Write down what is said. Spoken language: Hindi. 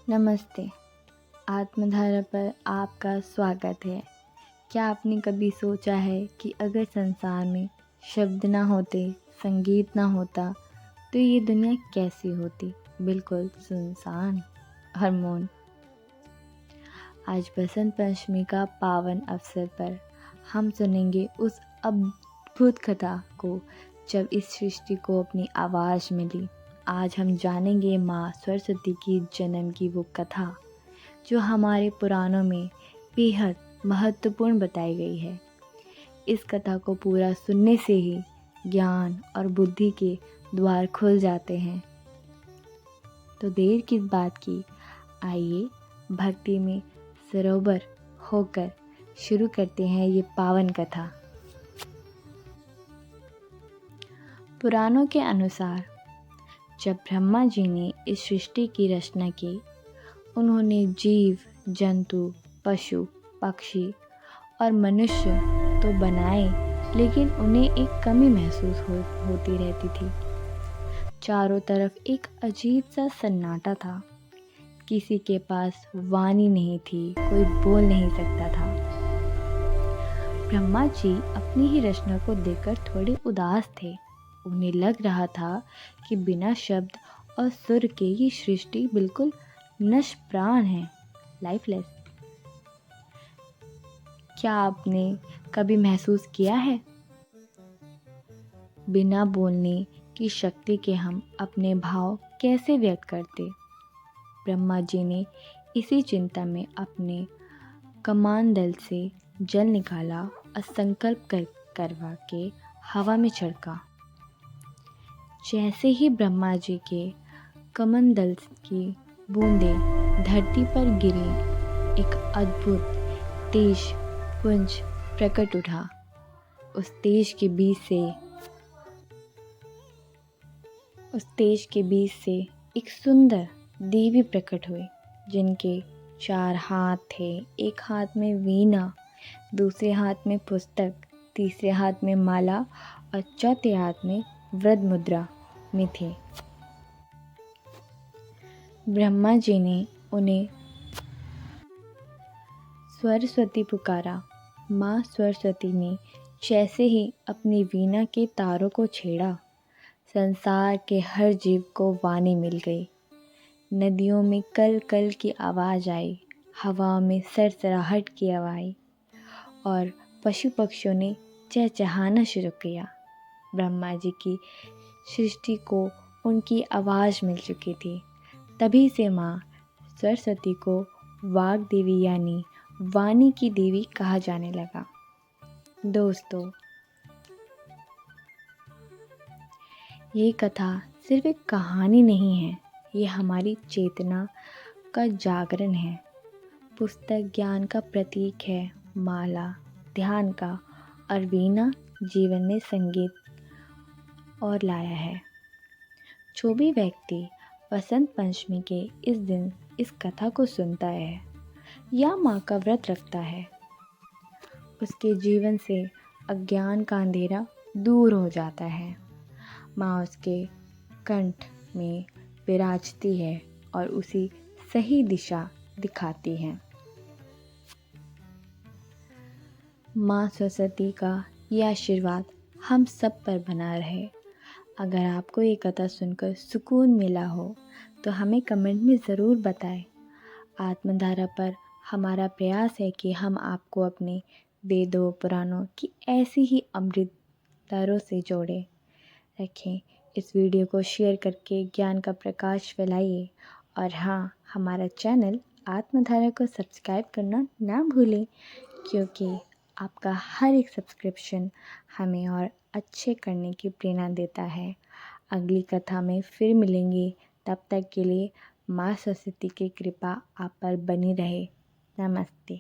नमस्ते। आत्मधारा पर आपका स्वागत है। क्या आपने कभी सोचा है कि अगर संसार में शब्द ना होते, संगीत ना होता, तो ये दुनिया कैसी होती? बिल्कुल सुनसान और मौन। आज बसंत पंचमी का पावन अवसर पर हम सुनेंगे उस अद्भुत कथा को जब इस सृष्टि को अपनी आवाज़ मिली। आज हम जानेंगे माँ सरस्वती की जन्म की वो कथा जो हमारे पुराणों में बेहद महत्वपूर्ण बताई गई है। इस कथा को पूरा सुनने से ही ज्ञान और बुद्धि के द्वार खुल जाते हैं। तो देर किस बात की, आइए भक्ति में सरोवर होकर शुरू करते हैं ये पावन कथा। पुराणों के अनुसार जब ब्रह्मा जी ने इस सृष्टि की रचना की, उन्होंने जीव, जंतु, पशु, पक्षी और मनुष्य तो बनाए, लेकिन उन्हें एक कमी महसूस होती रहती थी। चारों तरफ एक अजीब सा सन्नाटा था। किसी के पास वाणी नहीं थी, कोई बोल नहीं सकता था। ब्रह्मा जी अपनी ही रचना को देखकर थोड़े उदास थे। उन्हें लग रहा था कि बिना शब्द और सुर के ये सृष्टि बिल्कुल निष्प्राण है, लाइफलेस। क्या आपने कभी महसूस किया है? बिना बोलने की शक्ति के हम अपने भाव कैसे व्यक्त करते? ब्रह्मा जी ने इसी चिंता में अपने कमंडल से जल निकाला और संकल्प करवा के हवा में छिड़का। जैसे ही ब्रह्मा जी के कमंडल की बूंदें धरती पर गिरी, एक अद्भुत तेज पुंज प्रकट उठा। उस तेज के बीच से एक सुंदर देवी प्रकट हुई, जिनके 4 हाथ थे। एक हाथ में वीणा, दूसरे हाथ में पुस्तक, तीसरे हाथ में माला और चौथे हाथ में वृद्ध मुद्रा में थे। ब्रह्मा जी ने उन्हें सरस्वती पुकारा। माँ सरस्वती ने जैसे ही अपनी वीणा के तारों को छेड़ा, संसार के हर जीव को वाणी मिल गई। नदियों में कल कल की आवाज़ आई, हवा में सरसराहट की आवाज़, और पशु पक्षियों ने चहचहाना शुरू किया। ब्रह्मा जी की सृष्टि को उनकी आवाज़ मिल चुकी थी। तभी से माँ सरस्वती को वाग देवी यानी वाणी की देवी कहा जाने लगा। दोस्तों, ये कथा सिर्फ एक कहानी नहीं है, ये हमारी चेतना का जागरण है। पुस्तक ज्ञान का प्रतीक है, माला ध्यान का, और वीणा जीवन में संगीत और लाया है। जो भी व्यक्ति बसंत पंचमी के इस दिन इस कथा को सुनता है या माँ का व्रत रखता है, उसके जीवन से अज्ञान का अंधेरा दूर हो जाता है। माँ उसके कंठ में विराजती है और उसी सही दिशा दिखाती है। माँ सरस्वती का यह आशीर्वाद हम सब पर बना रहे। अगर आपको ये कथा सुनकर सुकून मिला हो तो हमें कमेंट में ज़रूर बताएं। आत्मधारा पर हमारा प्रयास है कि हम आपको अपने वेदों पुराणों की ऐसी ही अमृत धारों से जोड़े रखें। इस वीडियो को शेयर करके ज्ञान का प्रकाश फैलाइए, और हाँ, हमारा चैनल आत्मधारा को सब्सक्राइब करना ना भूलें, क्योंकि आपका हर एक सब्सक्रिप्शन हमें और अच्छे करने की प्रेरणा देता है। अगली कथा में फिर मिलेंगे, तब तक के लिए माँ सरस्वती की कृपा आप पर बनी रहे। नमस्ते।